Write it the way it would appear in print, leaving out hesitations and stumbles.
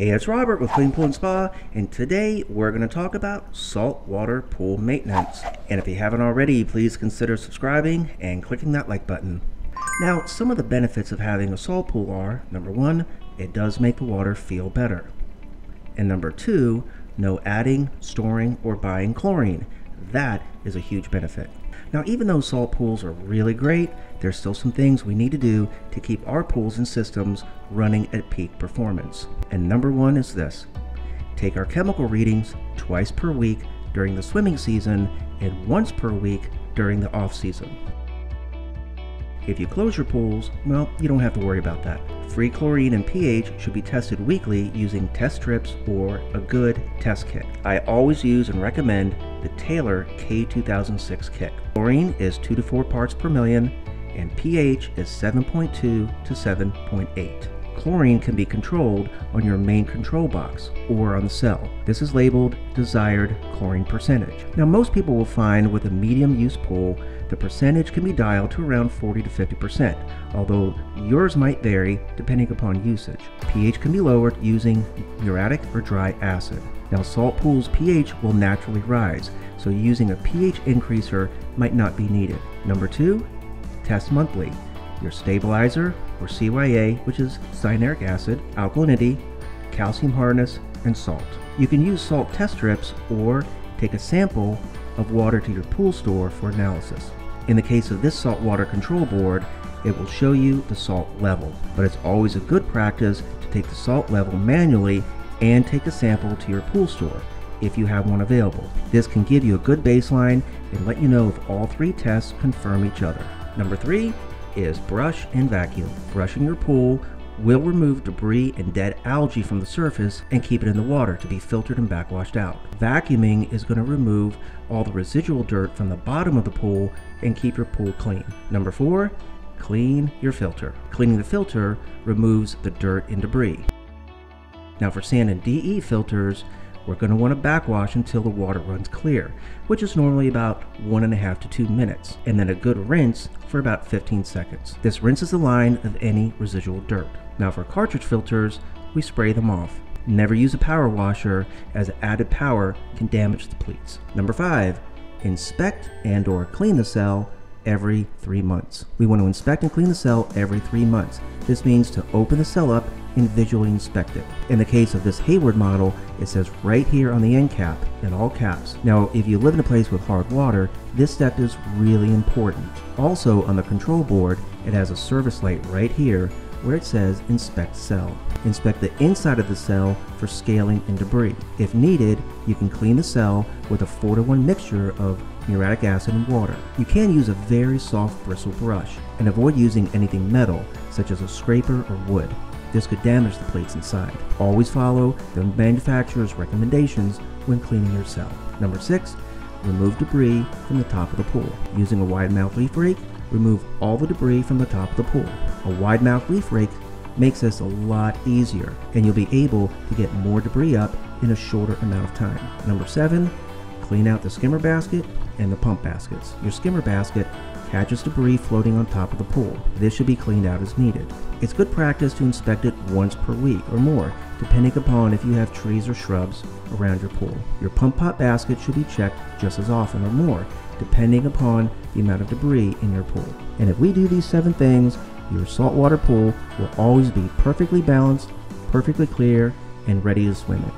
Hey, it's Robert with Clean Pool and Spa, and today we're going to talk about saltwater pool maintenance. And if you haven't already, please consider subscribing and clicking that like button. Now, some of the benefits of having a salt pool are, number one, it does make the water feel better. And number two, no adding, storing, or buying chlorine. That is a huge benefit. Now, even though salt pools are really great, there's still some things we need to do to keep our pools and systems running at peak performance. And number one is this: take our chemical readings twice per week during the swimming season and once per week during the off season. If you close your pools, well, you don't have to worry about that. Free chlorine and pH should be tested weekly using test strips or a good test kit. I always use and recommend the Taylor K2006 kit. Chlorine is 2 to 4 parts per million and pH is 7.2 to 7.8. Chlorine can be controlled on your main control box or on the cell. This is labeled desired chlorine percentage. Now, most people will find with a medium use pool, the percentage can be dialed to around 40 to 50%, although yours might vary depending upon usage. pH can be lowered using muriatic or dry acid. Now, salt pools' pH will naturally rise, so using a pH increaser might not be needed. Number two, test monthly. Your stabilizer, or CYA, which is cyanuric acid, alkalinity, calcium hardness, and salt. You can use salt test strips or take a sample of water to your pool store for analysis. In the case of this saltwater control board, it will show you the salt level, but it's always a good practice to take the salt level manually and take a sample to your pool store if you have one available. This can give you a good baseline and let you know if all three tests confirm each other. Number three is brush and vacuum. Brushing your pool will remove debris and dead algae from the surface and keep it in the water to be filtered and backwashed out. Vacuuming is going to remove all the residual dirt from the bottom of the pool and keep your pool clean. Number four, clean your filter. Cleaning the filter removes the dirt and debris. Now, for sand and DE filters, we're going to want to backwash until the water runs clear, which is normally about 1.5 to 2 minutes, and then a good rinse for about 15 seconds. This rinses the line of any residual dirt. Now, for cartridge filters, we spray them off. Never use a power washer, as added power can damage the pleats. Number five, inspect and or clean the cell every 3 months. We want to inspect and clean the cell every 3 months. This means to open the cell up and visually inspect it. In the case of this Hayward model, it says right here on the end cap in all caps. Now, if you live in a place with hard water, this step is really important. Also, on the control board, it has a service light right here where it says inspect cell. Inspect the inside of the cell for scaling and debris. If needed, you can clean the cell with a 4-to-1 mixture of muriatic acid and water. You can use a very soft bristle brush and avoid using anything metal such as a scraper or wood. This could damage the plates inside. Always follow the manufacturer's recommendations when cleaning your cell. Number six, remove debris from the top of the pool. Using a wide mouth leaf rake, remove all the debris from the top of the pool. A wide mouth leaf rake makes this a lot easier, and you'll be able to get more debris up in a shorter amount of time. Number seven, clean out the skimmer basket and the pump baskets. Your skimmer basket catches debris floating on top of the pool. This should be cleaned out as needed. It's good practice to inspect it once per week or more, depending upon if you have trees or shrubs around your pool. Your pump pot basket should be checked just as often or more, depending upon the amount of debris in your pool. And if we do these 7 things, your saltwater pool will always be perfectly balanced, perfectly clear, and ready to swim in.